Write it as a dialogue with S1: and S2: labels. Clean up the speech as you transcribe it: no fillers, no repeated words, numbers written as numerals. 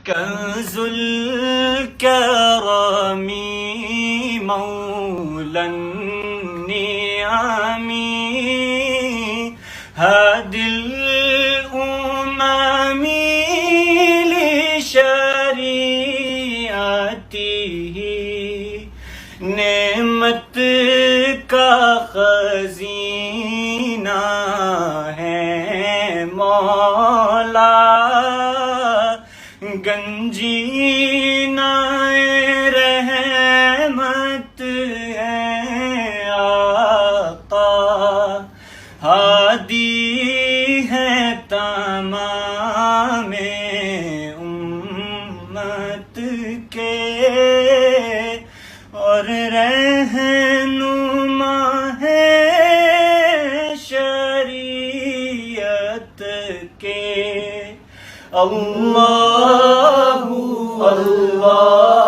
S1: کنز الکرم مولا النعم هادي الأمم لشریعته نعمت کا خزینہ ہے مولا گنجینہ رحمت ہے آقا ہادی ہے تمام امت کے اور رہنما ہے شریعت کے اللہ اللہ